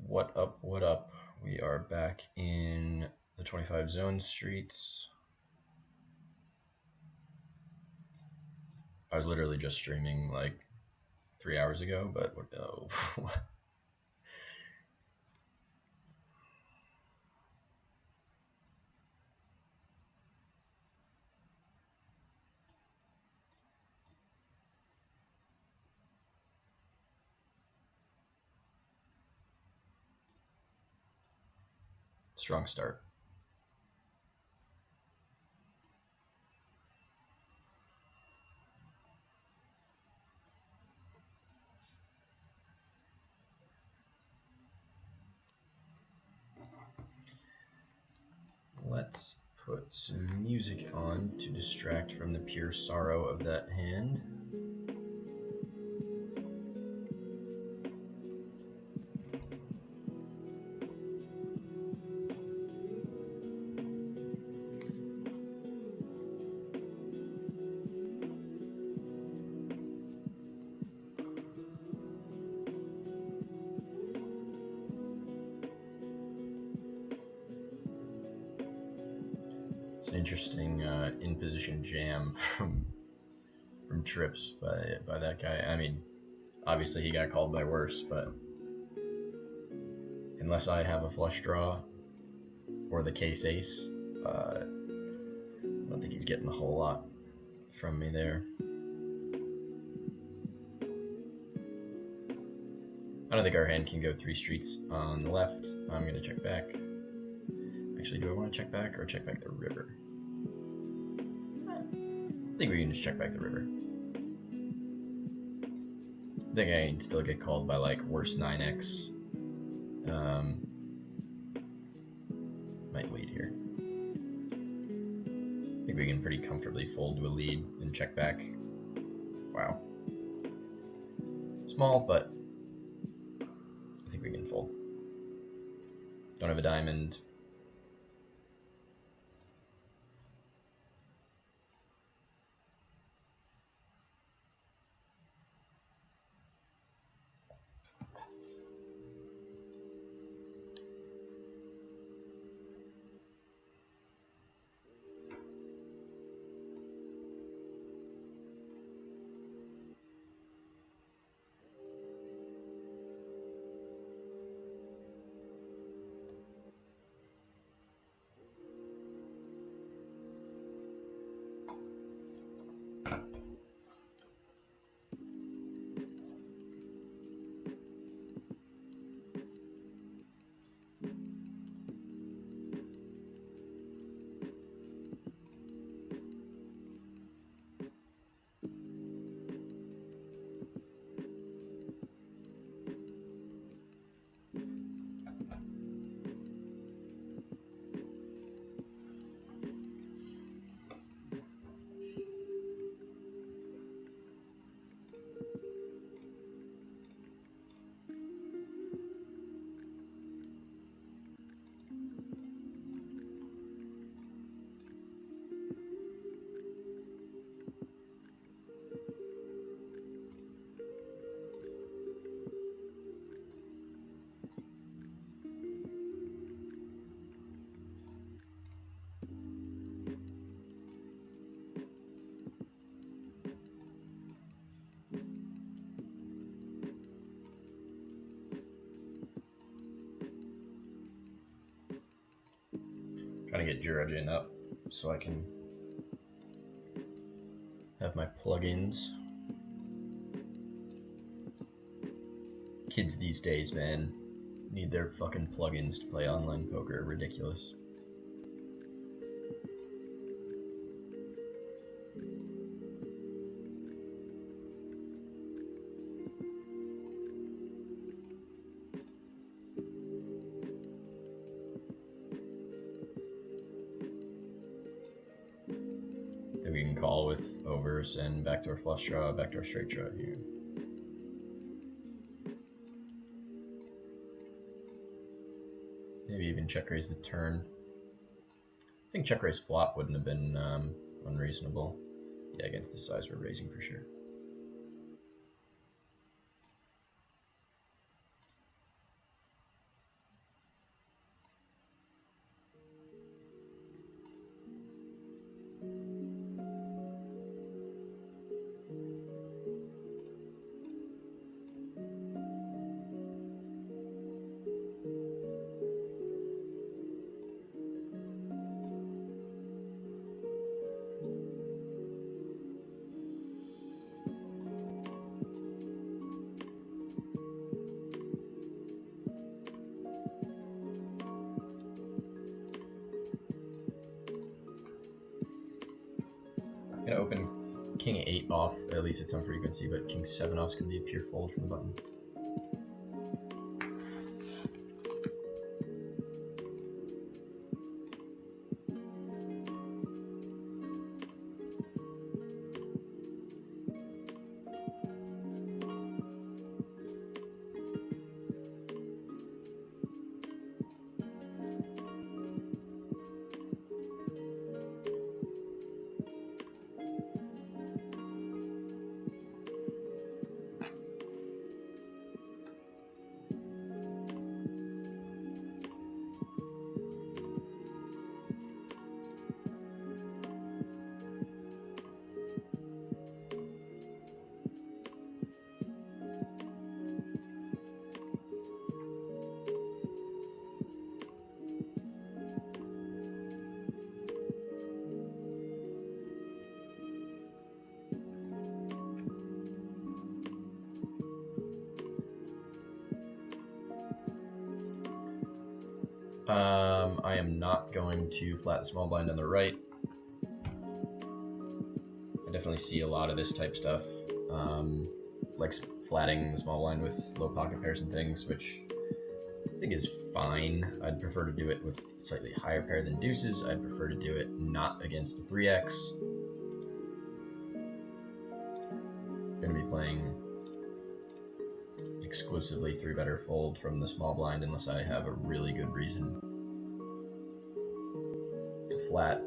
What up, what up? We are back in the 25 zone streets. I was literally just streaming like 3 hours ago, but oh. Strong start. Let's put some music on to distract from the pure sorrow of that hand. It's an interesting in-position jam from trips by that guy. I mean, obviously he got called by worse, but unless I have a flush draw or the case ace, I don't think he's getting a whole lot from me there. I don't think our hand can go 3 streets on the left. I'm going to check back. Actually, do I want to check back or check back the river? I think we can just check back the river. I think I can still get called by like worse 9x. Might lead here. I think we can pretty comfortably fold to a lead and check back. Wow. Small, but I think we can fold. Don't have a diamond. Trying to get Jurajin up so I can have my plugins. Kids these days, man, need their fucking plugins to play online poker. Ridiculous. Then we can call with overs and backdoor flush draw, backdoor straight draw here. Maybe even check raise the turn. I think check raise flop wouldn't have been unreasonable. Yeah, against the size we're raising for sure. king 8 off, at least at some frequency, but king 7 off is going to be a pure fold from the button. I am not going to flat the small blind on the right. I definitely see a lot of this type stuff, like flatting the small blind with low pocket pairs and things, which I think is fine. I'd prefer to do it with slightly higher pair than deuces. I'd prefer to do it not against a 3x. Going to be playing exclusively 3-better fold from the small blind unless I have a really good reason to flat.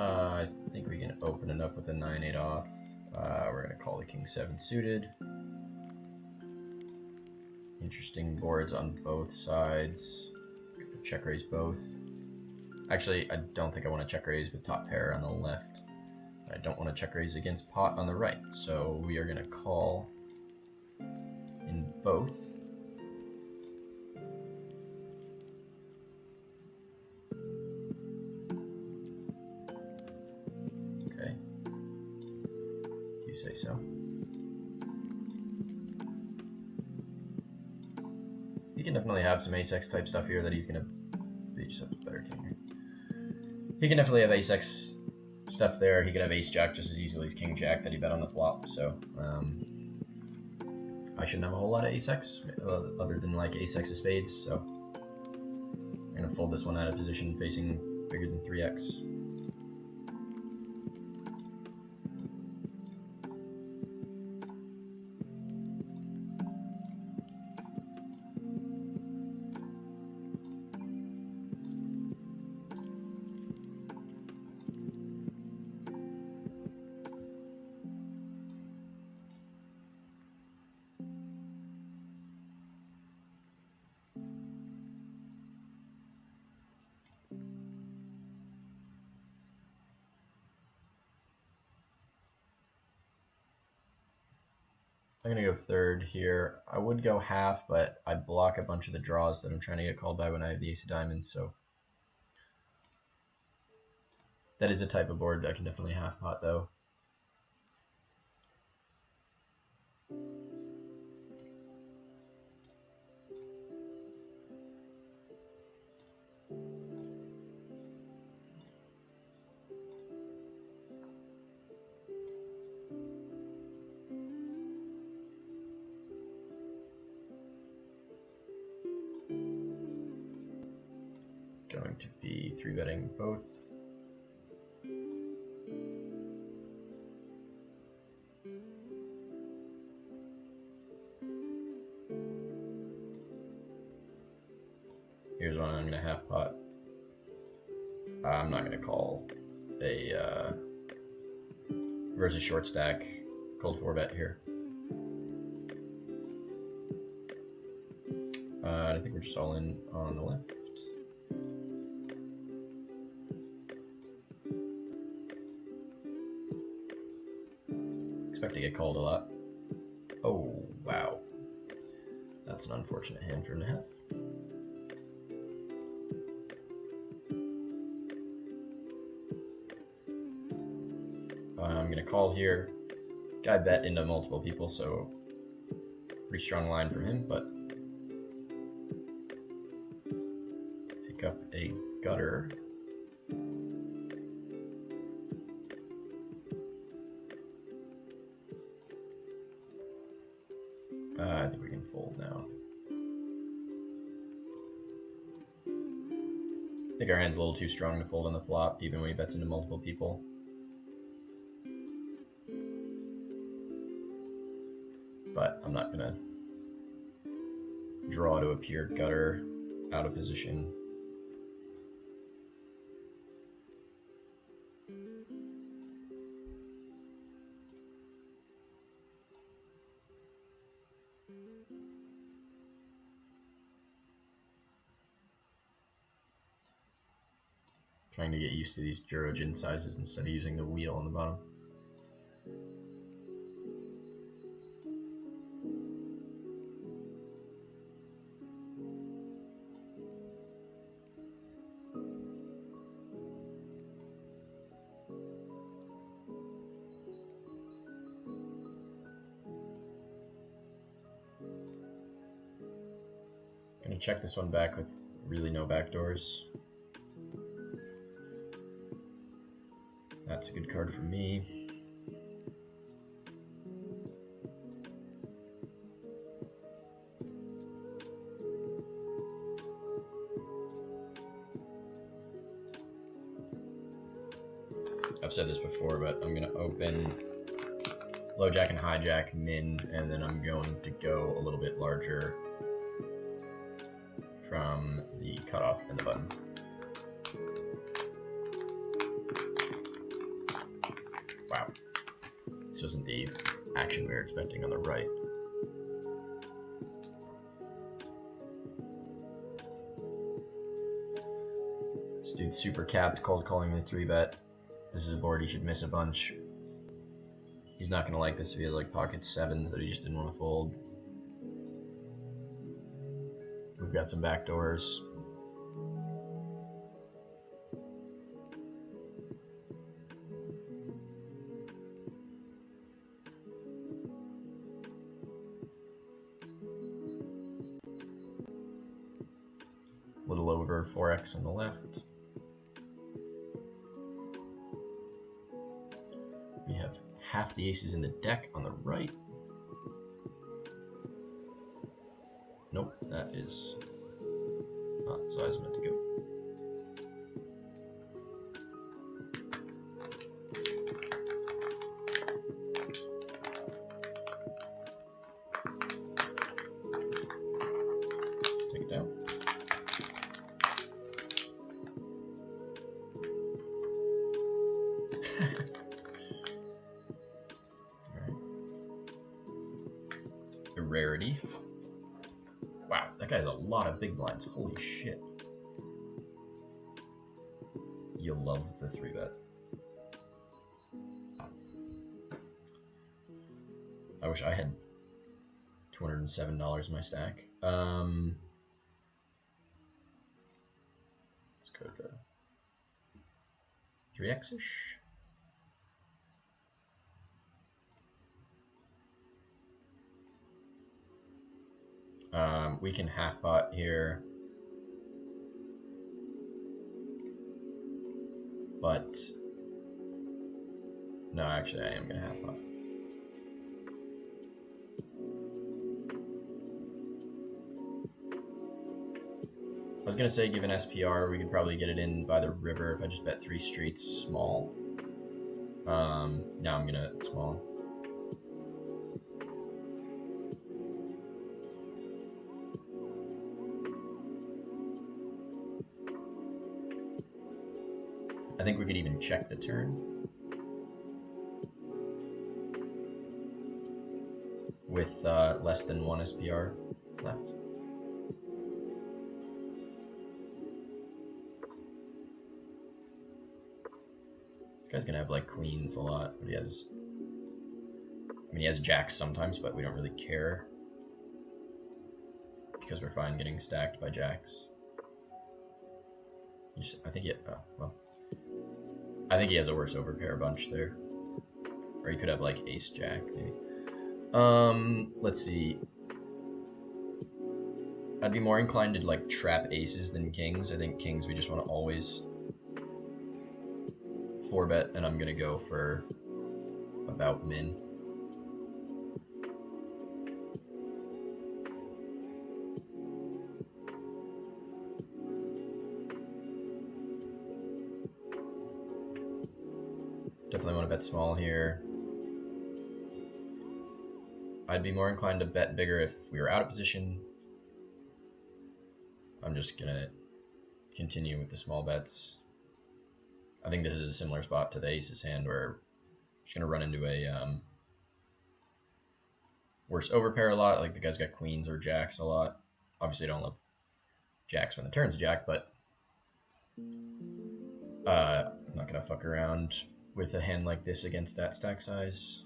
I think we can open it up with a 9-8 off. We're going to call the king 7 suited. Interesting boards on both sides. Check raise both. Actually, I don't think I want to check raise with top pair on the left. I don't want to check raise against pot on the right. So we are going to call in both. Okay. If you say so. He can definitely have some ace-x type stuff here that he's going to... He just has a better king here. He can definitely have ace-x stuff there. He could have ace-jack just as easily as king-jack that he bet on the flop, so... I shouldn't have a whole lot of ace-x, other than like ace-x of spades, so... I'm going to fold this one out of position facing bigger than 3x. I'm going to go third here. I would go half, but I block a bunch of the draws that I'm trying to get called by when I have the ace of diamonds, so... That is a type of board I can definitely half pot, though. going to be 3-betting both. Here's one I'm gonna half pot. I'm not gonna call a versus short stack cold 4-bet here. I think we're just all in on the left. Expect to get called a lot. Oh, wow. That's an unfortunate hand for him to have. I'm going to call here. Guy bet into multiple people, so pretty strong line from him, but pick up a gutter. I think we can fold now. I think our hand's a little too strong to fold on the flop, even when he bets into multiple people. But I'm not gonna draw to a pure gutter out of position. Trying to get used to these Jurojin sizes instead of using the wheel on the bottom. Gonna check this one back with really no backdoors. That's a good card for me. I've said this before, but I'm gonna open low jack and high jack min, and then I'm going to go a little bit larger from the cutoff and the button. Wow. This wasn't the action we were expecting on the right. This dude's super capped, cold calling the 3-bet. This is a board he should miss a bunch. He's not gonna like this if he has like pocket 7s that he just didn't want to fold. We've got some backdoors. A little over 4x on the left. We have half the aces in the deck on the right. Nope, that is not the size I meant to go. Take it down. Alright. A rarity. Wow, that guy has a lot of big blinds. Holy shit. You love the 3-bet. I wish I had $207 in my stack. Let's go to 3x-ish. We can half pot here, but no, actually I am gonna half pot. I was gonna say, given SPR, we could probably get it in by the river if I just bet 3 streets small. Now I'm gonna small. I think we could even check the turn with less than 1 SPR left. This guy's gonna have like queens a lot, but he has, I mean, he has jacks sometimes, but we don't really care because we're fine getting stacked by jacks. I think he, well, I think he has a worse overpair bunch there, or he could have like ace jack maybe. Let's see. I'd be more inclined to like trap aces than kings. I think kings we just want to always 4-bet, and I'm gonna go for about min. Definitely want to bet small here. I'd be more inclined to bet bigger if we were out of position. I'm just gonna continue with the small bets. I think this is a similar spot to the aces hand where I'm just gonna run into a worse overpair a lot. Like the guy's got queens or jacks a lot. Obviously, I don't love jacks when the turn's jack, but I'm not gonna fuck around with a hand like this against that stack size.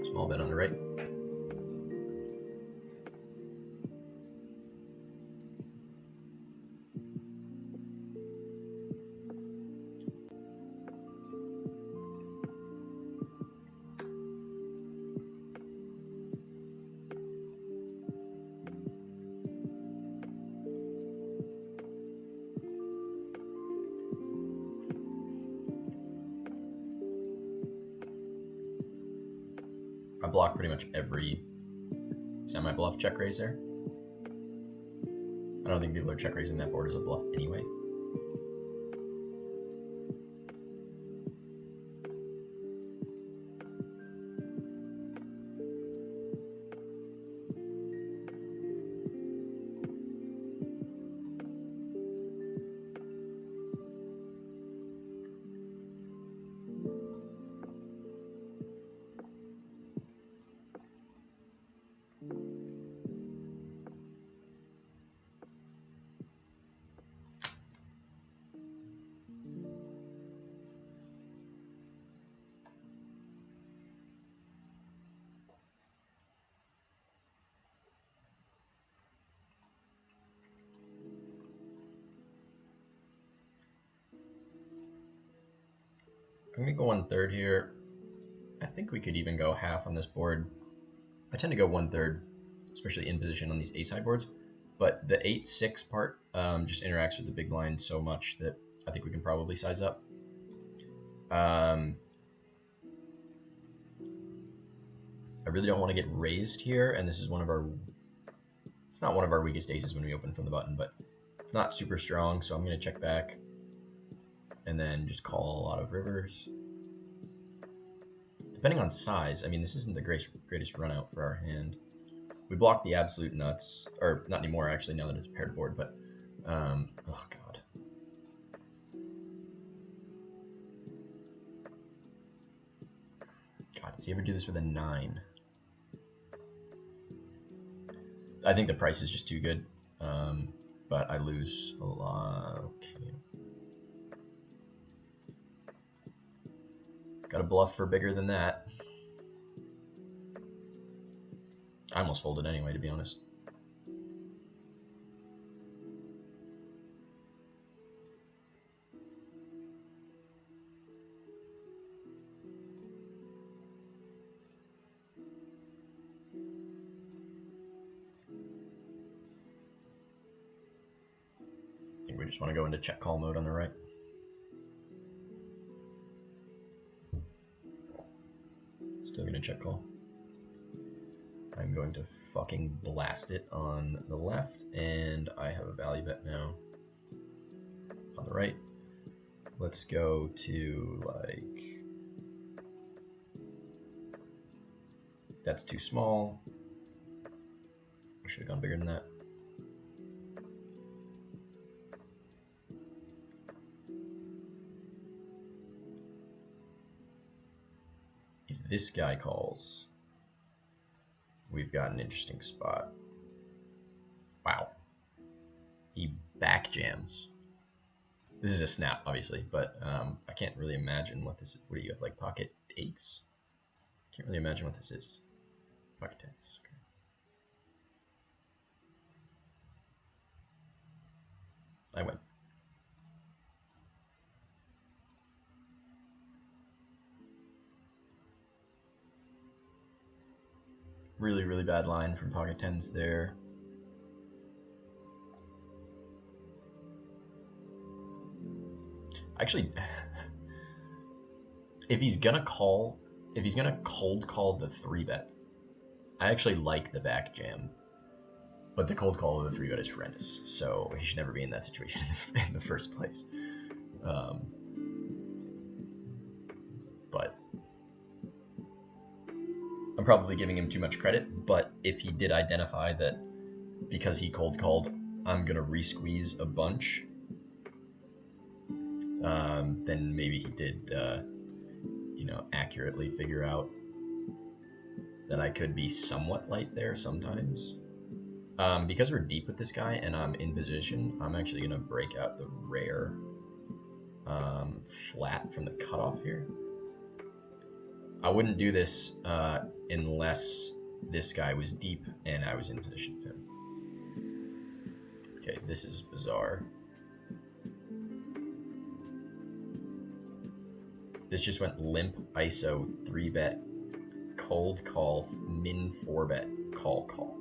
Small bet on the right. I block pretty much every semi-bluff check raise there. I don't think people are check raising that board as a bluff anyway. I'm gonna go 1/3 here. I think we could even go half on this board. I tend to go 1/3, especially in position on these ace high boards. But the 8-6 part just interacts with the big blind so much that I think we can probably size up. I really don't want to get raised here, and this is one of our, it's not one of our weakest aces when we open from the button, but not super strong, so I'm going to check back and then just call a lot of rivers. Depending on size, I mean, this isn't the greatest run out for our hand. We block the absolute nuts, or not anymore actually, now that it's a paired board, but, oh god. God, does he ever do this with a 9? I think the price is just too good, but I lose a lot. Okay. Got a bluff for bigger than that. I almost folded anyway, to be honest. I think we just want to go into check call mode on the right. Still gonna check call. I'm going to fucking blast it on the left, and I have a value bet now on the right. Let's go to, like, that's too small. I should have gone bigger than that. If this guy calls, we've got an interesting spot. Wow. He back jams. This is a snap, obviously, but I can't really imagine what this is. What do you have, like pocket 8s? Can't really imagine what this is. Pocket 10s, okay. I win. Really, really bad line from pocket 10s there. Actually, if he's gonna cold call the 3-bet, I actually like the back jam. But the cold call of the 3-bet is horrendous, so he should never be in that situation in the first place. But I'm probably giving him too much credit, but if he did identify that because he cold called, I'm gonna re-squeeze a bunch, then maybe he did, accurately figure out that I could be somewhat light there sometimes. Because we're deep with this guy and I'm in position, I'm actually gonna break out the rare flat from the cutoff here. I wouldn't do this unless this guy was deep and I was in position with him. Okay, this is bizarre. This just went limp, ISO, 3-bet, cold call, min 4-bet, call.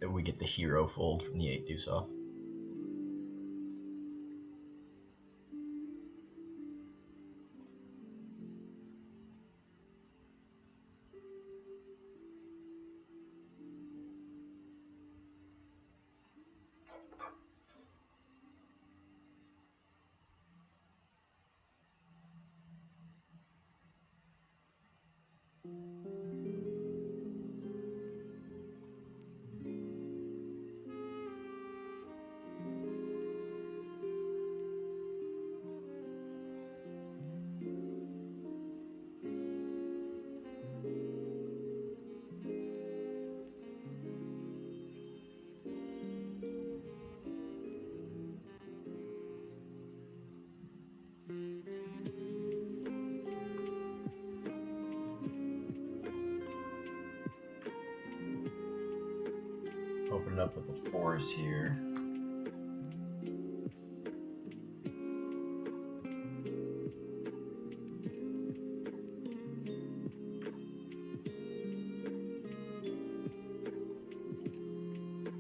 We get the hero fold from the 8 deuce off. up with the 4s here.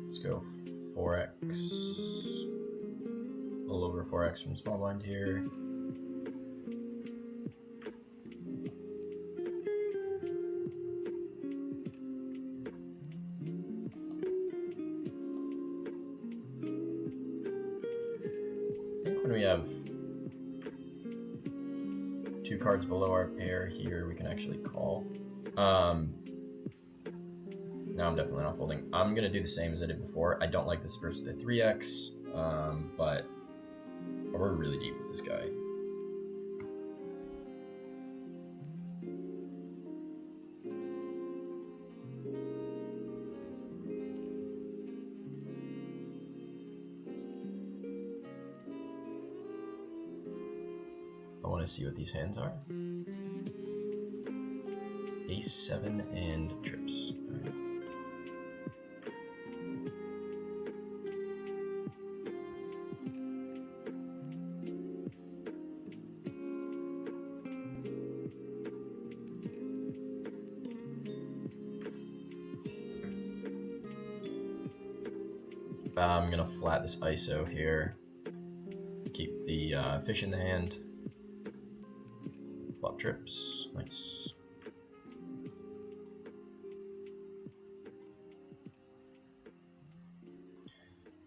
Let's go 4x. A little over 4x from small blind here. When we have 2 cards below our pair here, we can actually call. No, I'm definitely not folding. I'm going to do the same as I did before. I don't like this versus the 3x, but we're really deep with this guy. I want to see what these hands are. Ace 7 and trips. All right. I'm gonna flat this ISO here. Keep the fish in the hand. Flop trips, nice.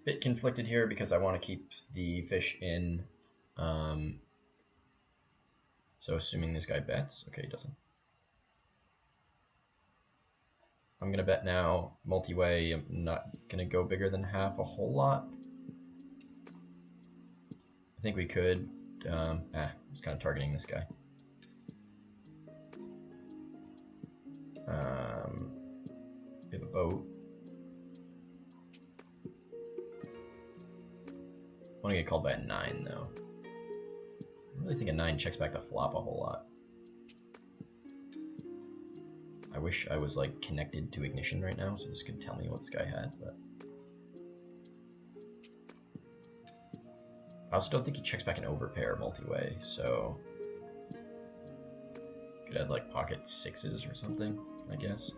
Bit conflicted here because I want to keep the fish in. So assuming this guy bets, okay, he doesn't. I'm gonna bet now, multi-way. I'm not gonna go bigger than half a whole lot. I think we could. I was kind of targeting this guy. We have a boat. I want to get called by a 9 though. I really think a 9 checks back the flop a whole lot. I wish I was like connected to Ignition right now, so this could tell me what this guy had, but I also don't think he checks back an overpair multi-way, so could add like pocket 6s or something, I guess.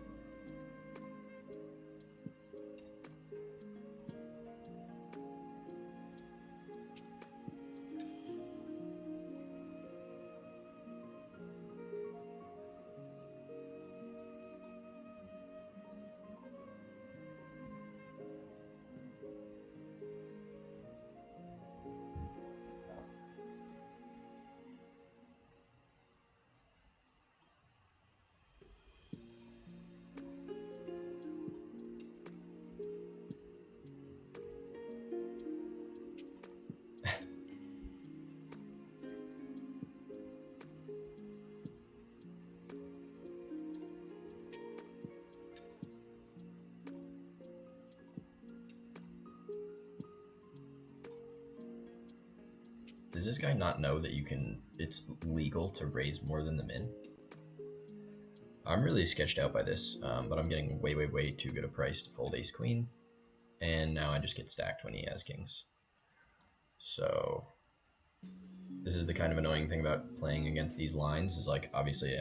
Does this guy not know that it's legal to raise more than the min? I'm really sketched out by this, but I'm getting way, way, way too good a price to fold ace queen. And now I just get stacked when he has kings. So this is the kind of annoying thing about playing against these lines is like, obviously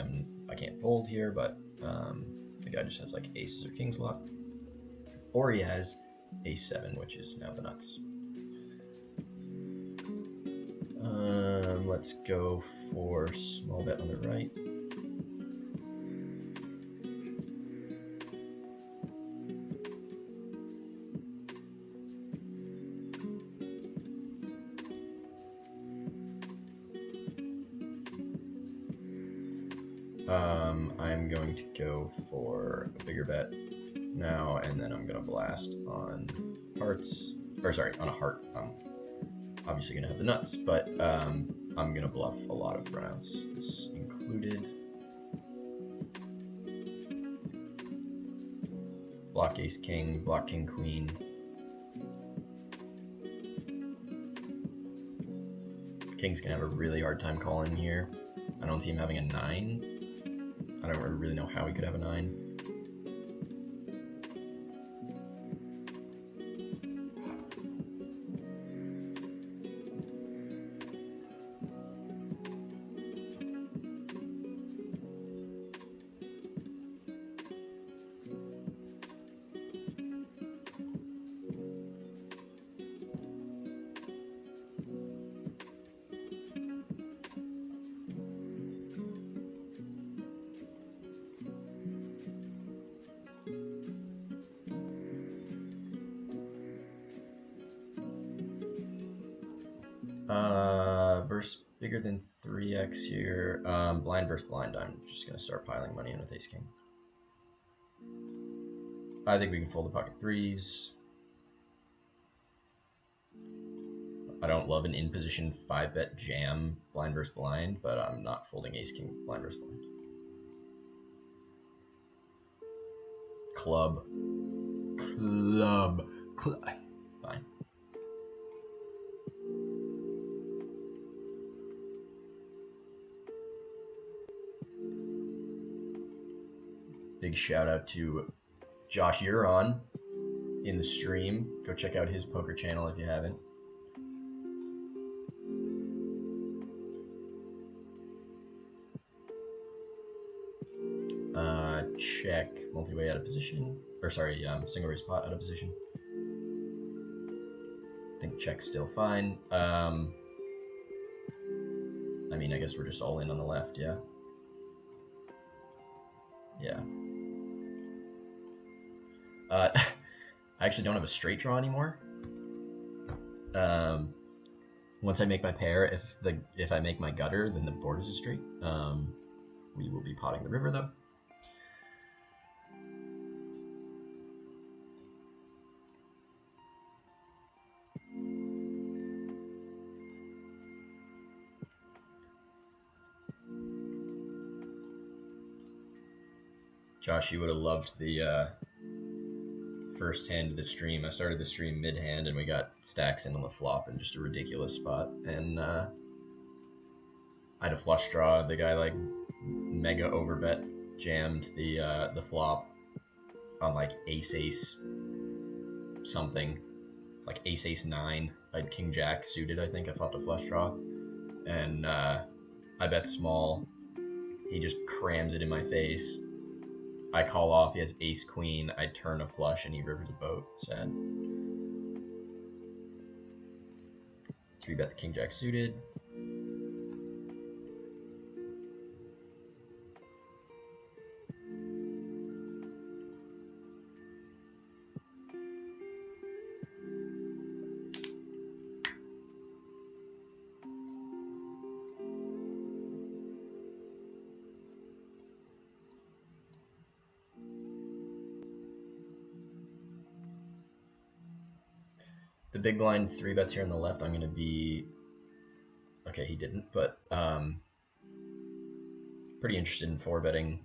I can't fold here, but the guy just has like aces or kings luck. Or he has ace 7, which is now the nuts. Let's go for small bet on the right. I'm going to go for a bigger bet now, and then I'm gonna blast on hearts, or sorry, on a heart. I'm obviously gonna have the nuts, but I'm gonna bluff a lot of runouts, this included. Block ace king, block king queen. King's gonna have a really hard time calling here. I don't see him having a 9. I don't really know how he could have a 9. Verse bigger than 3x here. Blind versus blind. I'm just gonna start piling money in with ace king. I think we can fold the pocket threes. I don't love an in position 5-bet jam blind versus blind, but I'm not folding ace king blind versus blind. Club. Fine. Big shout out to Josh Euron in the stream. Go check out his poker channel if you haven't. Check multi-way out of position, or sorry, single raise pot out of position. I think check's still fine. I mean, I guess we're just all in on the left, yeah. Yeah. I actually don't have a straight draw anymore. Once I make my pair, if I make my gutter, then the board is a straight. We will be potting the river though. Josh, you would have loved the first hand of the stream. I started the stream mid-hand and we got stacks in on the flop in just a ridiculous spot. And I had a flush draw. The guy like mega overbet jammed the flop on like ace something, like ace 9. I had king jack suited, I think. I flopped a flush draw. And I bet small. He just crams it in my face. I call off, he has ace queen, I turn a flush, and he rivers a boat. Sad. 3-bet the king jack suited. The big blind 3-bets here on the left, I'm going to be... Okay, he didn't, but pretty interested in 4-betting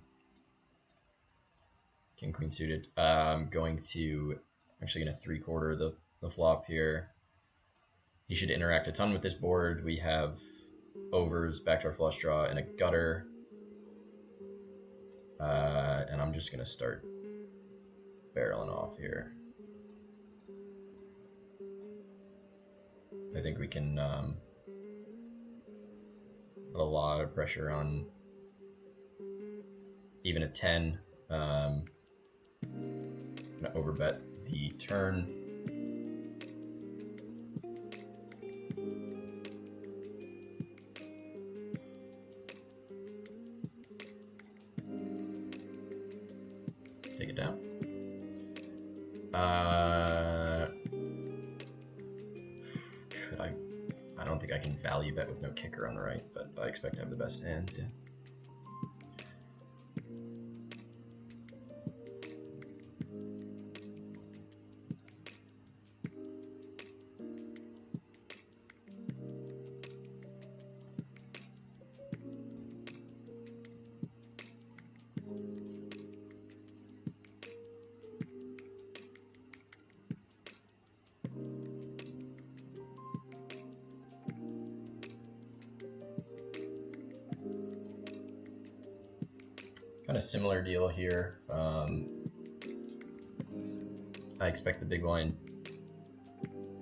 king queen suited. I'm going to... actually going to 3-quarter the flop here. He should interact a ton with this board. We have overs, backdoor flush draw, and a gutter. And I'm just going to start barreling off here. I think we can put a lot of pressure on even a 10. I'm gonna overbet the turn. Take it down. I don't think I can value bet with no kicker on the right, but I expect to have the best hand, yeah. Kind of similar deal here. I expect the big blind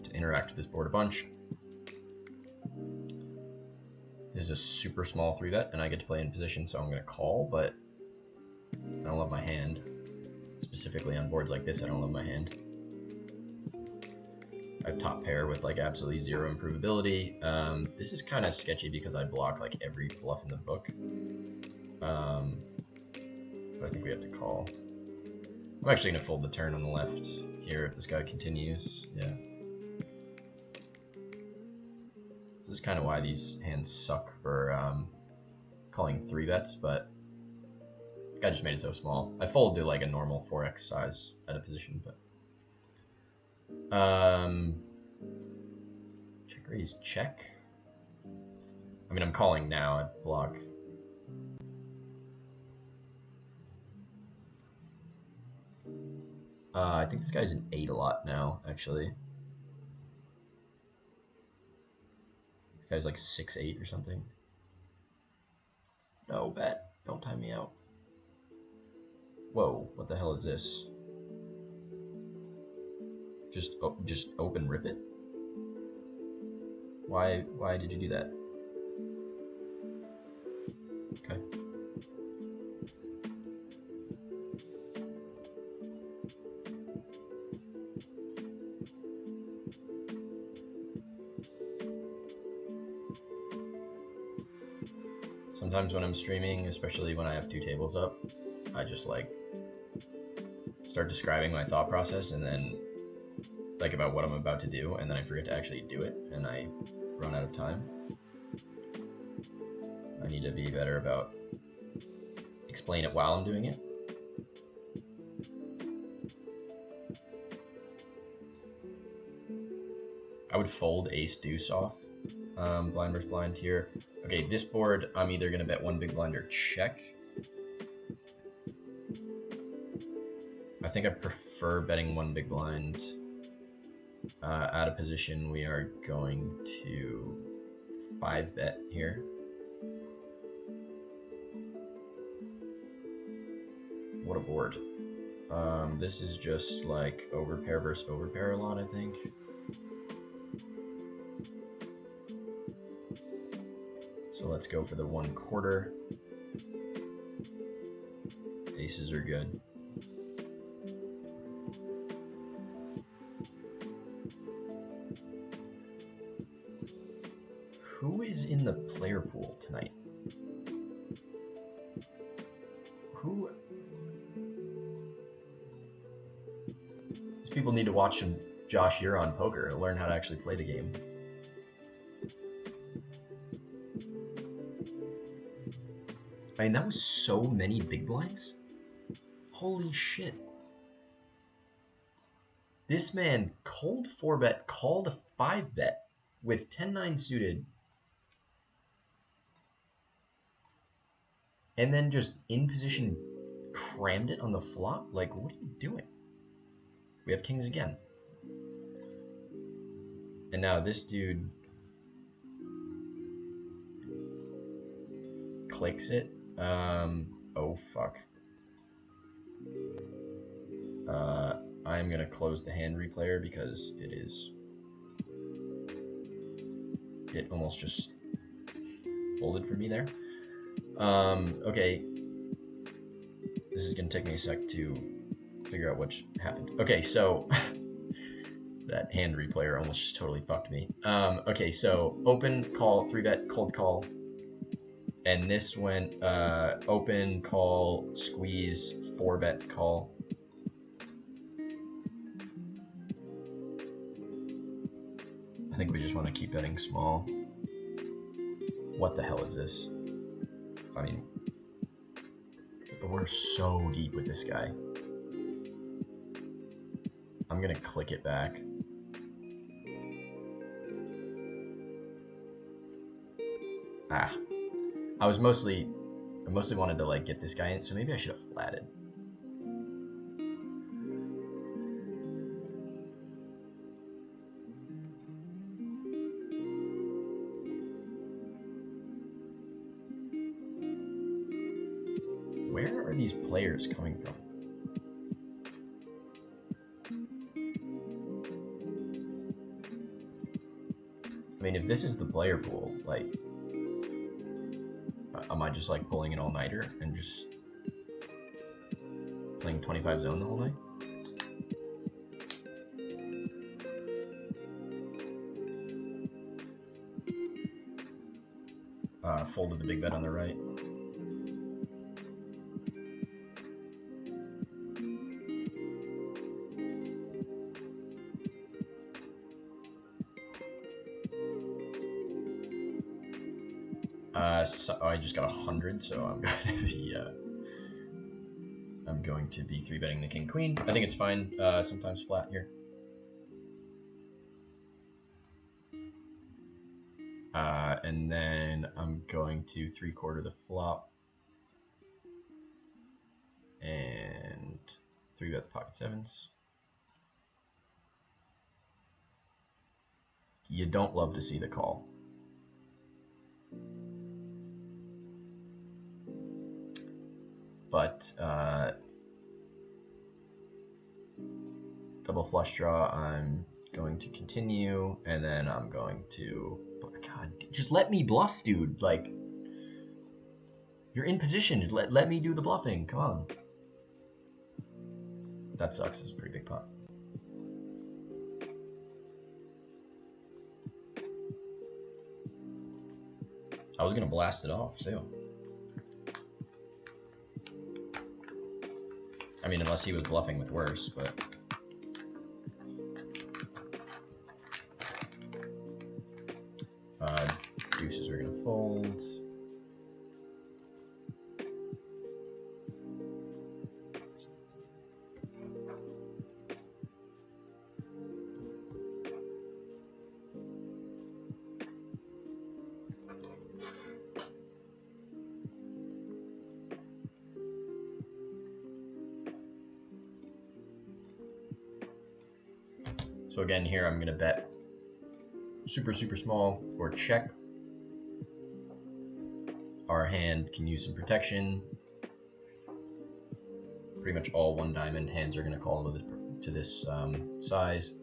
to interact with this board a bunch. This is a super small 3-bet, and I get to play in position, so I'm going to call, but I don't love my hand. Specifically on boards like this, I don't love my hand. I have top pair with like absolutely 0 improvability. This is kind of sketchy because I block like every bluff in the book. But I think we have to call. I'm actually going to fold the turn on the left here if this guy continues. Yeah. This This is kind of why these hands suck for calling 3-bets, but the guy just made it so small. I fold to like a normal 4x size at a position, but check raise check. I mean, I'm calling now. I block. I think this guy's an 8 a lot now, actually. This guy's like 6'8" or something. No, bet. Don't time me out. Whoa, what the hell is this? Just open rip it? Why did you do that? Okay. Sometimes when I'm streaming, especially when I have 2 tables up, I just like start describing my thought process and then like about what I'm about to do, and then I forget to actually do it, and I run out of time. I need to be better about explain it while I'm doing it. I would fold ace deuce off blind versus blind here. Okay, this board I'm either gonna bet 1 big blind or check. I think I prefer betting 1 big blind. Out of position, we are going to 5-bet here. What a board. This is just like overpair versus overpair a lot, I think. So let's go for the 1/4. Aces are good. Who is in the player pool tonight? Who? These people need to watch some Josh Huron poker to learn how to actually play the game. I mean, that was so many big blinds. Holy shit. This man cold 4-bet, called a 5-bet with 10-9 suited. And then just in position crammed it on the flop? Like, what are you doing? We have kings again. And now this dude clicks it. Oh, fuck. I'm going to close the hand replayer because it almost just folded for me there. Okay. This is going to take me a sec to figure out what happened. Okay, so that hand replayer almost just totally fucked me. Okay, so open, call, 3-bet, cold call. And this went open, call, squeeze, 4-bet, call. I think we just want to keep betting small. What the hell is this? I mean, we're so deep with this guy. I'm gonna click it back. Ah. I mostly wanted to like get this guy in, so maybe I should have flatted. Where are these players coming from? I mean, if this is the player pool, like, am I just like pulling an all-nighter and just playing 25 zone the whole night? Folded the big bet on the right. So I just got 100, so I'm going to be 3-betting the king queen. I think it's fine. Sometimes flat here. And then I'm going to 3/4 the flop and 3-bet the pocket sevens. You don't love to see the call. But double flush draw, I'm going to continue, and then I'm going to... God, just let me bluff, dude. Like, you're in position. Just let me do the bluffing. Come on. That sucks. It's a pretty big pot. I was going to blast it off, too. I mean, unless he was bluffing with worse, but... deuces are going to fold. So again, here I'm going to bet super, super small or check. Our hand can use some protection. Pretty much all one diamond hands are going to call to this size.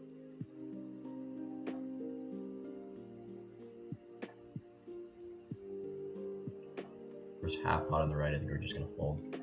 There's half pot on the right. I think we're just going to fold.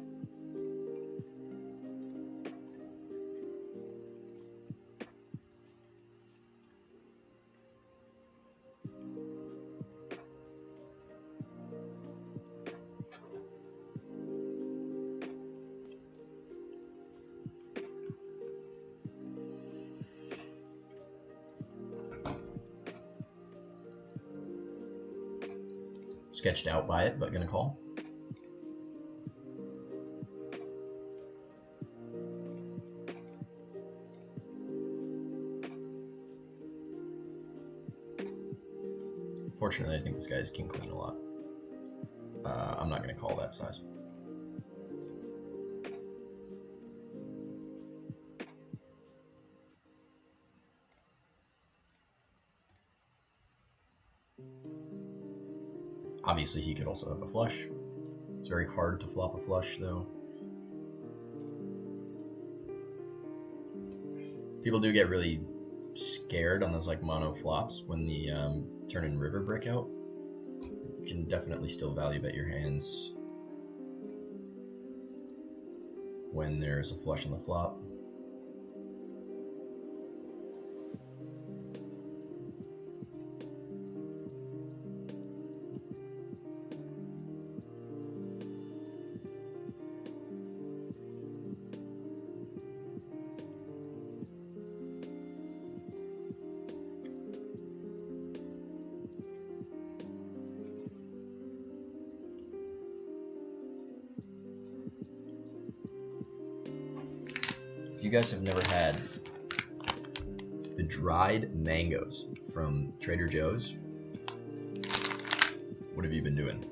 Sketched out by it, but gonna call. Fortunately, I think this guy is king queen a lot. I'm not gonna call that size. Obviously, he could also have a flush. It's very hard to flop a flush, though. People do get really scared on those like mono flops when the turn and river break out. You can definitely still value bet your hands when there's a flush on the flop. If you guys have never had the dried mangoes from Trader Joe's, what have you been doing?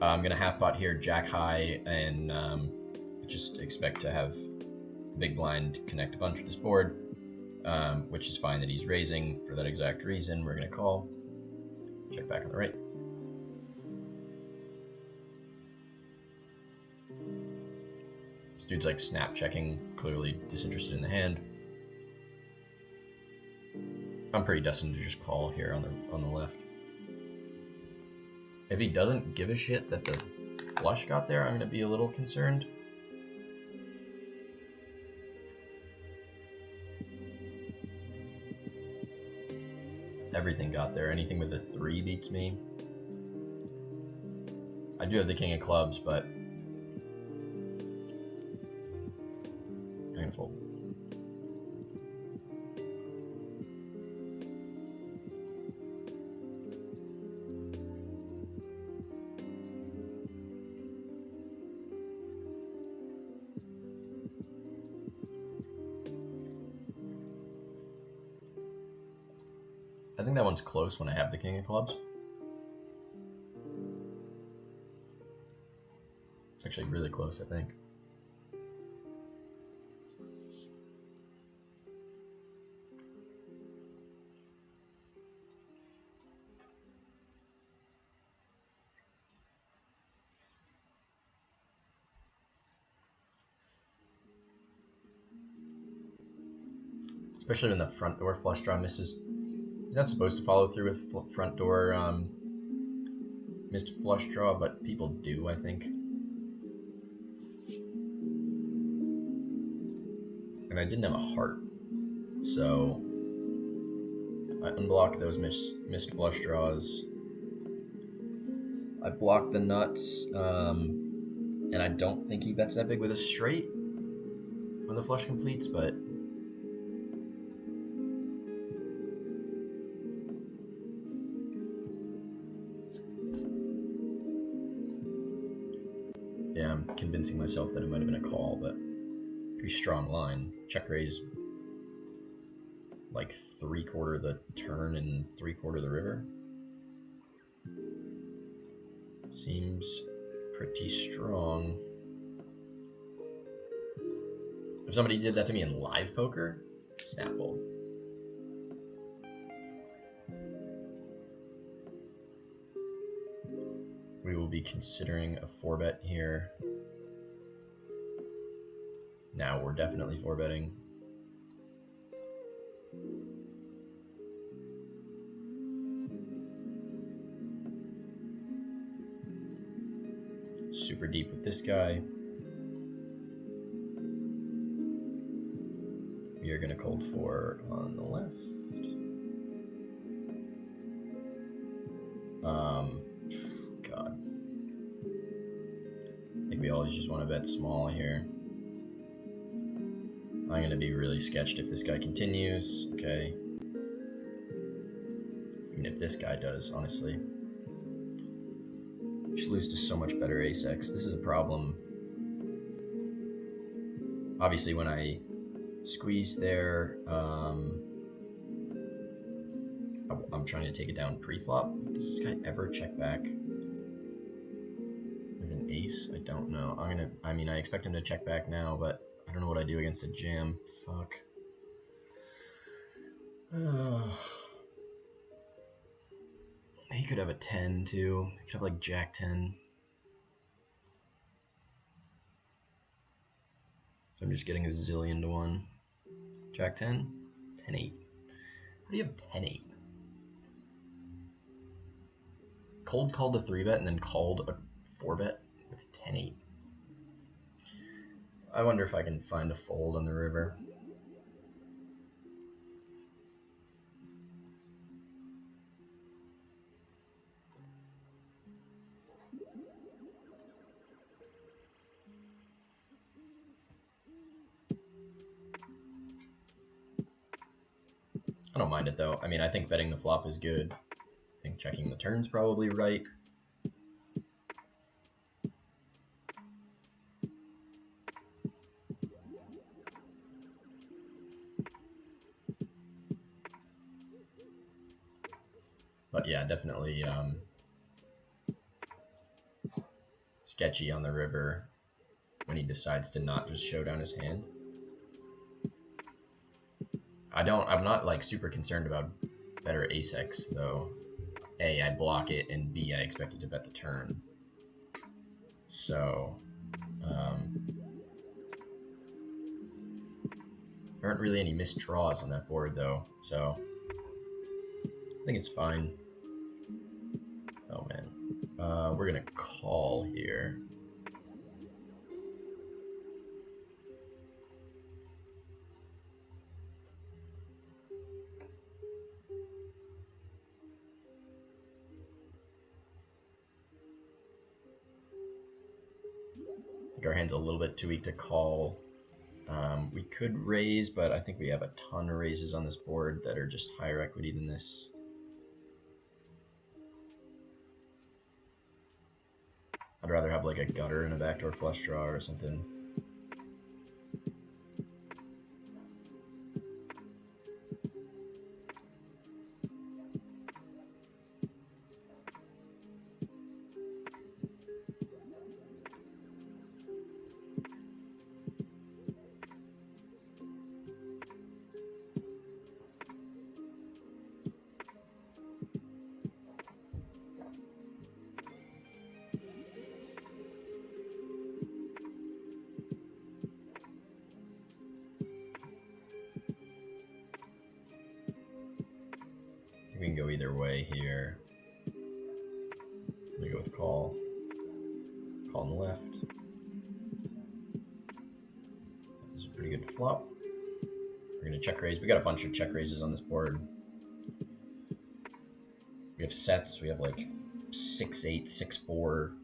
I'm gonna half pot here, jack high, and just expect to have the big blind connect a bunch with this board, which is fine that he's raising for that exact reason. We're gonna call, check back on the right. This dude's like snap checking, clearly disinterested in the hand. I'm pretty destined to just call here on the left. If he doesn't give a shit that the flush got there, I'm gonna be a little concerned. Everything got there. Anything with a 3 beats me. I do have the king of clubs, but I'm gonna fold. I think that one's close when I have the king of clubs. It's actually really close, I think. Especially when the front door flush draw misses. He's not supposed to follow through with front door missed flush draw, but people do, I think. And I didn't have a heart, so I unblock those missed flush draws. I block the nuts, and I don't think he bets that big with a straight when the flush completes, but yeah, I'm convincing myself that it might have been a call, but pretty strong line. Check raise like 3/4 the turn and 3/4 the river. Seems pretty strong. If somebody did that to me in live poker, snap fold. We will be considering a 4-bet here. Now we're definitely 4-betting. Super deep with this guy. We are gonna cold 4 on the left. God. I think we always just want to bet small here. I'm gonna be really sketched if this guy continues. Okay. Even if this guy does, honestly. We should lose to so much better ace-x. This is a problem. Obviously, when I squeeze there, I'm trying to take it down pre-flop. Does this guy ever check back with an ace? I don't know. I expect him to check back now, but I don't know what I do against a jam. Fuck. He could have a 10 too. He could have like Jack 10. So I'm just getting a zillion to 1. Jack 10? 10-8. How do you have 10-8? Cold called a 3-bet and then called a 4-bet with 10-8. I wonder if I can find a fold on the river. I don't mind it though. I mean, I think betting the flop is good. I think checking the turn's probably right. But yeah, definitely sketchy on the river when he decides to not just show down his hand. I'm not like super concerned about better ace-x though. A, I block it, and B, I expect it to bet the turn. So, there aren't really any missed draws on that board though, so I think it's fine. Oh man, we're gonna call here. I think our hand's a little bit too weak to call. We could raise, but I think we have a ton of raises on this board that are just higher equity than this. I'd rather have like a gutter and a backdoor flush draw or something. think we can go either way here. We go with call. Call on the left. This is a pretty good flop. We're gonna check raise. We got a bunch of check raises on this board. We have sets. We have like 6-8, 6-4,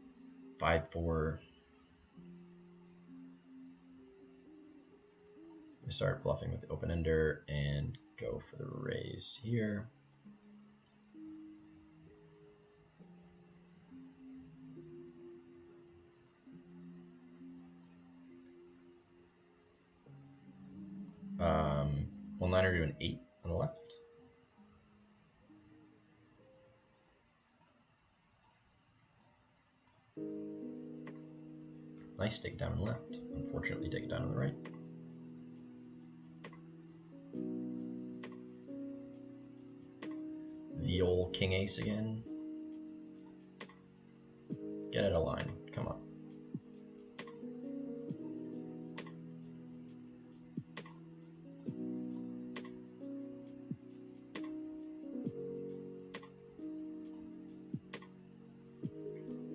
5-4. We start bluffing with the open ender and go for the raise here. One liner to an 8 on the left. Nice, take it down on the left. Unfortunately, take it down on the right. The old king ace again. Get out of line. Come on.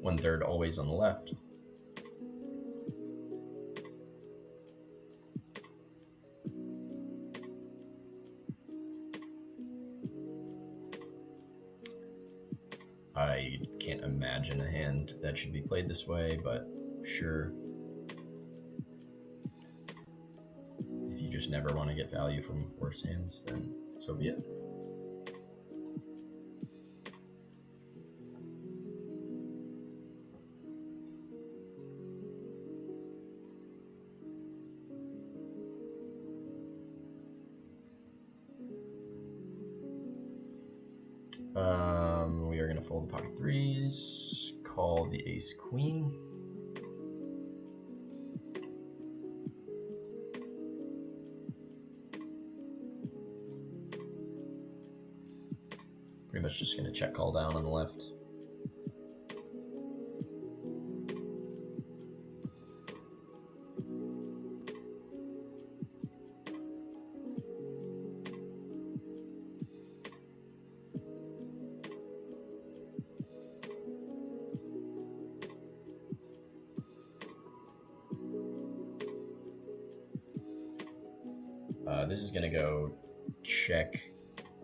One third always on the left. I can't imagine a hand that should be played this way, but sure. If you just never want to get value from worse hands, then so be it. We are going to fold the pocket threes, call the ace queen. Pretty much just going to check call down on the left. This is going to go check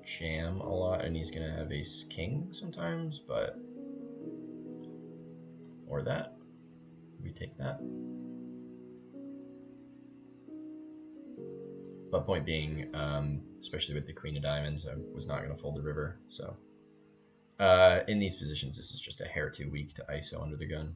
jam a lot, and he's going to have ace king sometimes, but or that. We take that. But point being, especially with the queen of diamonds, I was not going to fold the river. So in these positions, this is just a hair too weak to ISO under the gun.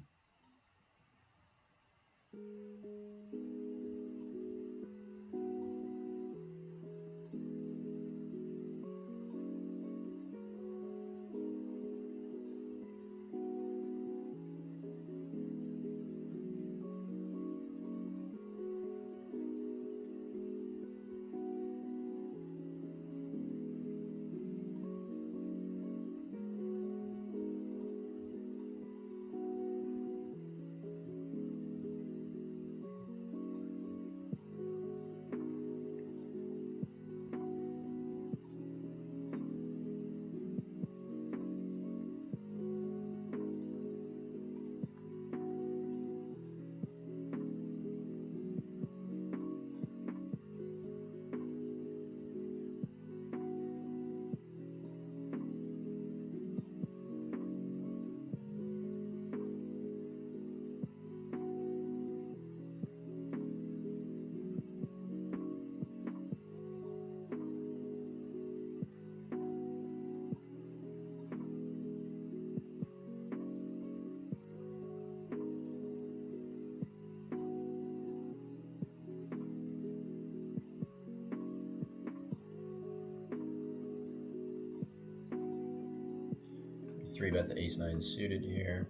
Three bet the ace nine suited here.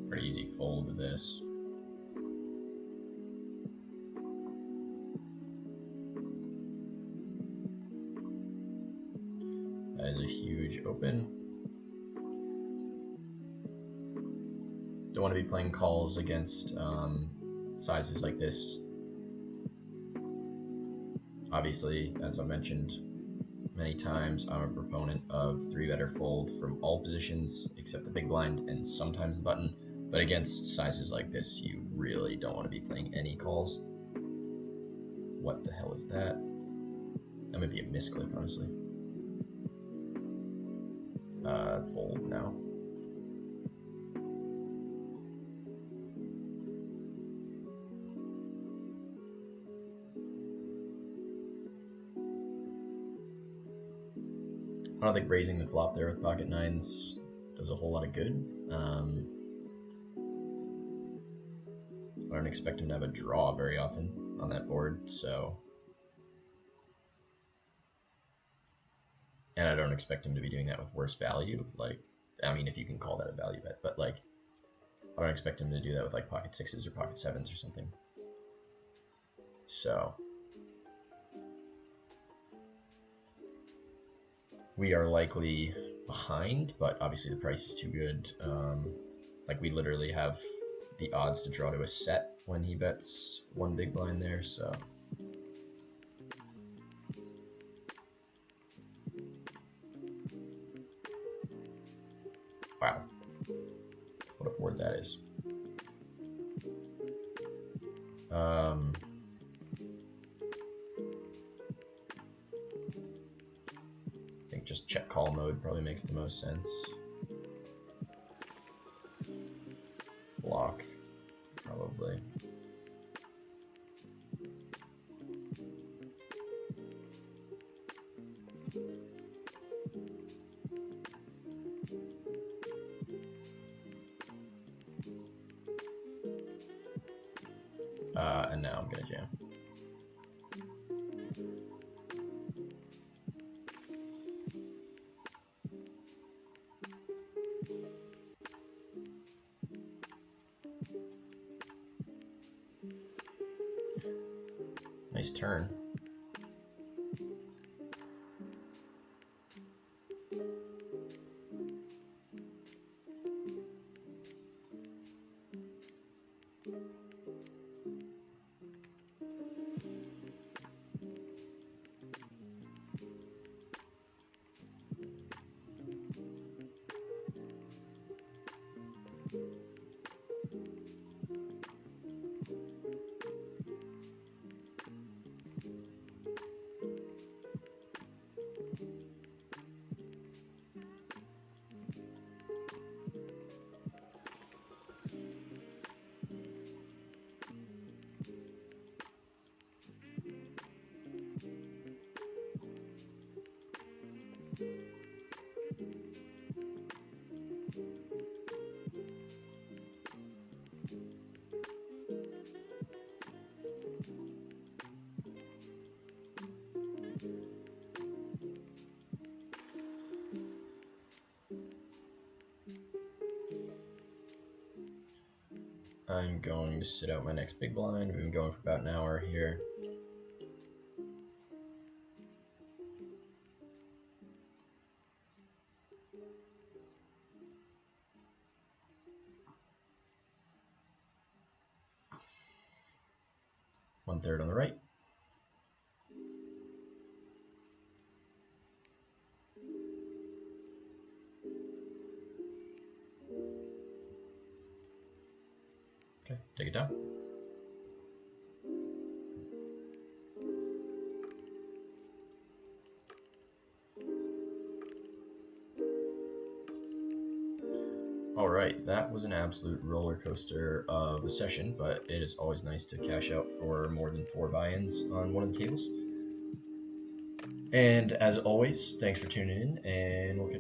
Pretty easy fold with this. That is a huge open. Don't want to be playing calls against sizes like this. Obviously, as I mentioned many times, I'm a proponent of 3-better fold from all positions except the big blind and sometimes the button, but against sizes like this, you really don't want to be playing any calls. What the hell is that? That might be a misclick, honestly. Fold now. I don't think raising the flop there with pocket nines does a whole lot of good. I don't expect him to have a draw very often on that board, so. And I don't expect him to be doing that with worse value. Like, I mean, if you can call that a value bet, but like, I don't expect him to do that with like pocket sixes or pocket sevens or something. So. We are likely behind, but obviously the price is too good. Like, we literally have the odds to draw to a set when he bets one big blind there, so. Wow. What a board that is. I think just check call mode probably makes the most sense. Block, probably. And now I'm gonna jam. Nice turn. I'm going to sit out my next big blind. We've been going for about an hour here. One-third on the right. Okay, take it down. Alright, that was an absolute roller coaster of a session, but it is always nice to cash out for more than 4 buy-ins on one of the tables. And as always, thanks for tuning in, and we'll catch you